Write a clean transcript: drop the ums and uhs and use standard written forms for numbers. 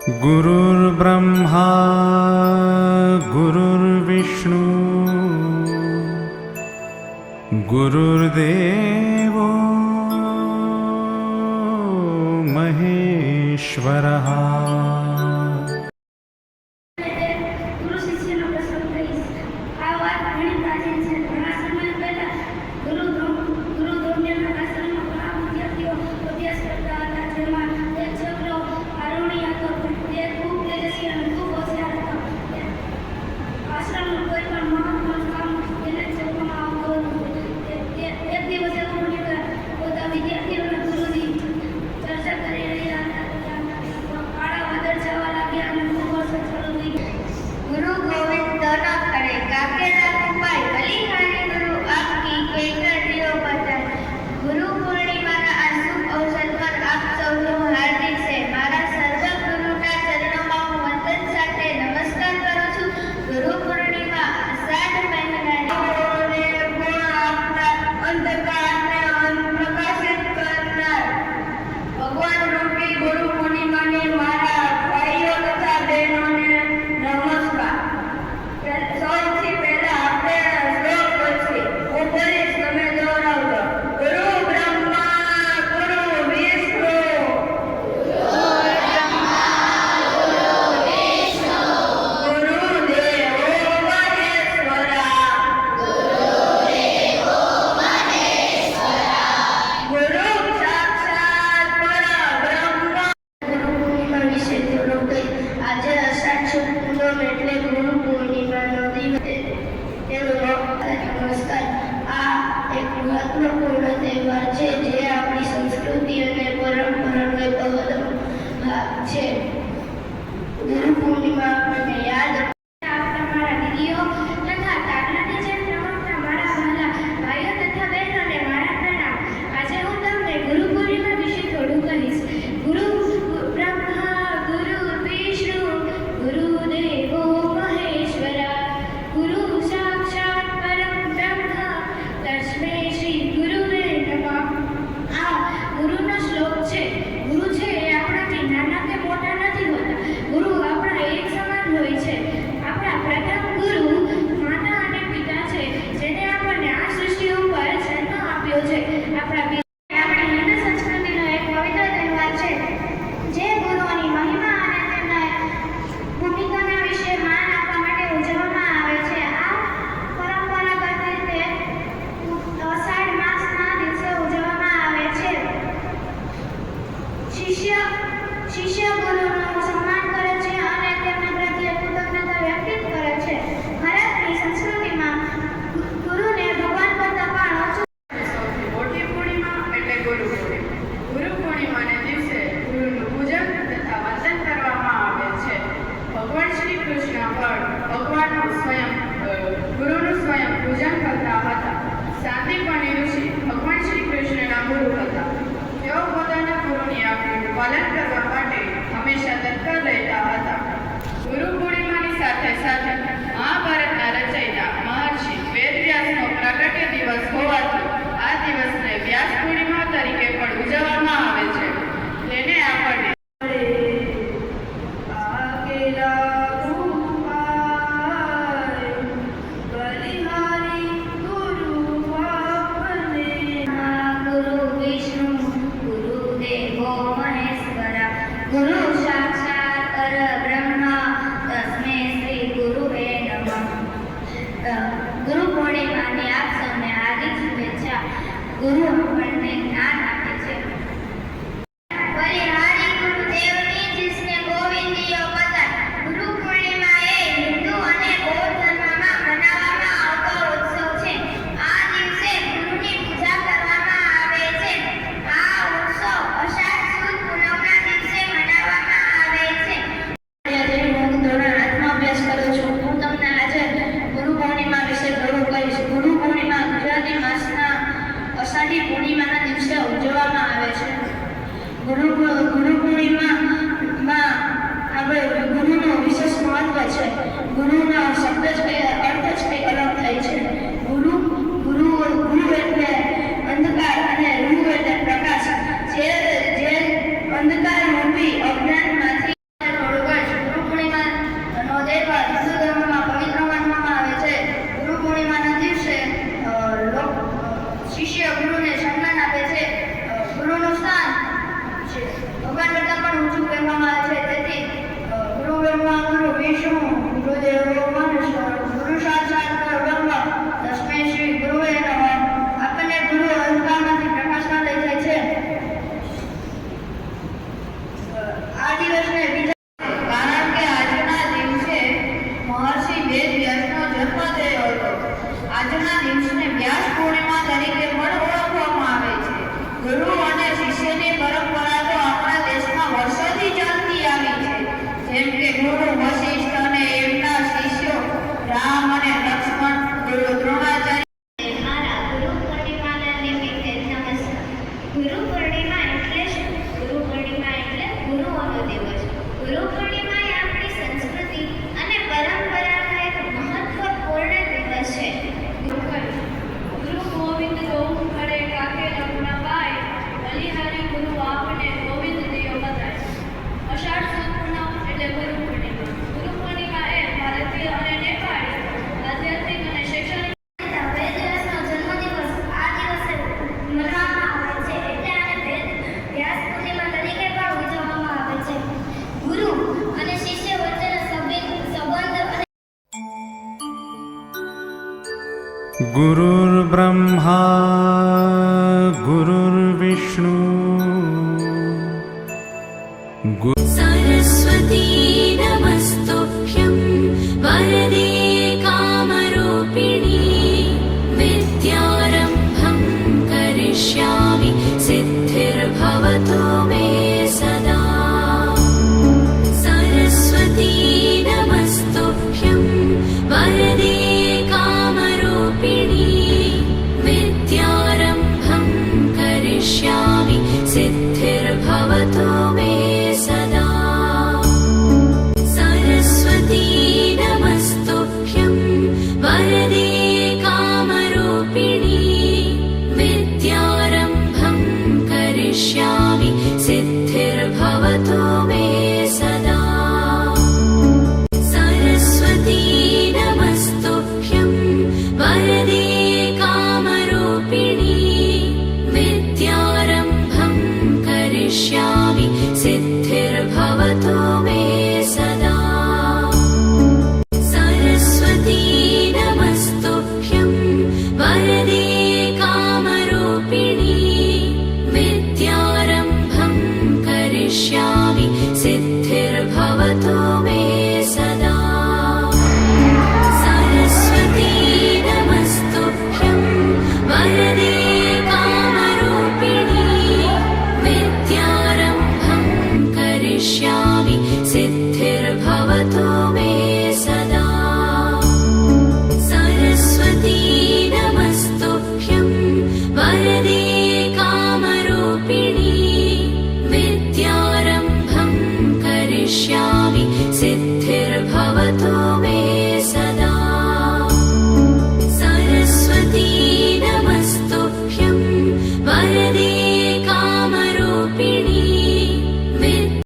गुरुर्ब्रह्मा गुरुर्विष्णु गुरुर्देवो महेश्वरः। અંધકાર રૂપી અજ્ઞાનમાંથી ભગવાન કરતાં પણ ઊંચું કહેવામાં આવે છે. તેથી ગુરુ બ્રહ્મા ગુરુ વિષ્ણુ ગુરુદેવો મહેશ્વર ગુરુ સાક્ષાત પરબ્રહ્મ તસ્મૈ શ્રી ગુરુવે નમઃ. આપણને ગુરુ અંધકારમાંથી પ્રકાશમાં લઈ જાય છે. આ દિવસને બીજા કારણ કે આજના દિવસે મહર્ષિ વેદ વ્યાસનો જન્મ થયો હતો. આજના દિવસને વ્યાસ પૂર્ણિમા તરીકે પણ ઓળખવામાં આવે છે. ગુરુ અને શિષ્યની પરંપરા તો આપણા દેશમાં વર્ષોથી ચાલતી આવી છે. જેમ કે ગુરુ વશિષ્ઠ અને એમના શિષ્યો રામ અને લક્ષ્મણ, ગુરુ દ્રોણાચાર્ય. મારા ગુરુ પૂર્ણિમાના નિમિત્તે નમસ્કાર. ગુરુ પૂર્ણિમા એટલે શું? ગુરુ પૂર્ણિમા એટલે ગુરુઓનો દિવસ. ગુરુ પૂર્ણિમા એ આપણી સંસ્કૃતિ અને પરંપરાનો એક મહત્વપૂર્ણ દિવસ છે. ગુરુ ગોવિંદ ગૌ ખડે કાકે લગ્ન પાય, બલિહારી ગુરુ આપને ગોવિંદ દિયો બધાય. અષાઢ સુદ પૂનમ એટલે ગુરુ પૂર્ણિમા. ગુરુ પૂર્ણિમા એ ભારતીય અને નેપાળી આધ્યાત્મિક અને શૈક્ષણિક વેદ વ્યાસનો જન્મદિવસ આ દિવસે મનાવવામાં આવે છે. એટલે આને વેદ વ્યાસ પૂર્ણિમા તરીકે પણ ઉજવવામાં આવે છે. ગુરુ અને શિષ્ય વચ્ચેનો સંબંધ અને गुरुर्ब्रह्मा गुरुर्विष्णु सरस्वती नमस्तुभ्यं वरदे कामरूपिणी विद्यारम्भं करिष्यामि सिद्धिर्भवतु मे सदा. सरस्वती नमस्तुभ्यं वरदे कामरूपिणी विद्यारम्भं करिष्यामि सिद्धिर्भवतु मे सदा. सरस्वती नमस्तुभ्यं वरदे कामरूपिणी विद्यारम्भं करिष्यामि सिद्धिर्भवतु मे सदा. सरस्वती नमस्तुभ्यं वरदे कामरूपिणी विद्यारम्भं करिष्यामि सिद्धिर्भवतु मे सदा. सरस्वती नमस्तुभ्यं वरदे कामरूपिणी विद्यारम्भं करिष्यामि सिद्धिर्भवतु मे सदा. सरस्वती नमस्तुभ्यं वरदे कामरूपिणी विद्यारम्भं करिष्यामि सिद्धिर्भवतु मे सदा. सरस्वती नमस्तुभ्यं वरदे कामरूपिणी विद्यारम्भं करिष्यामि सिद्धिर्भवतु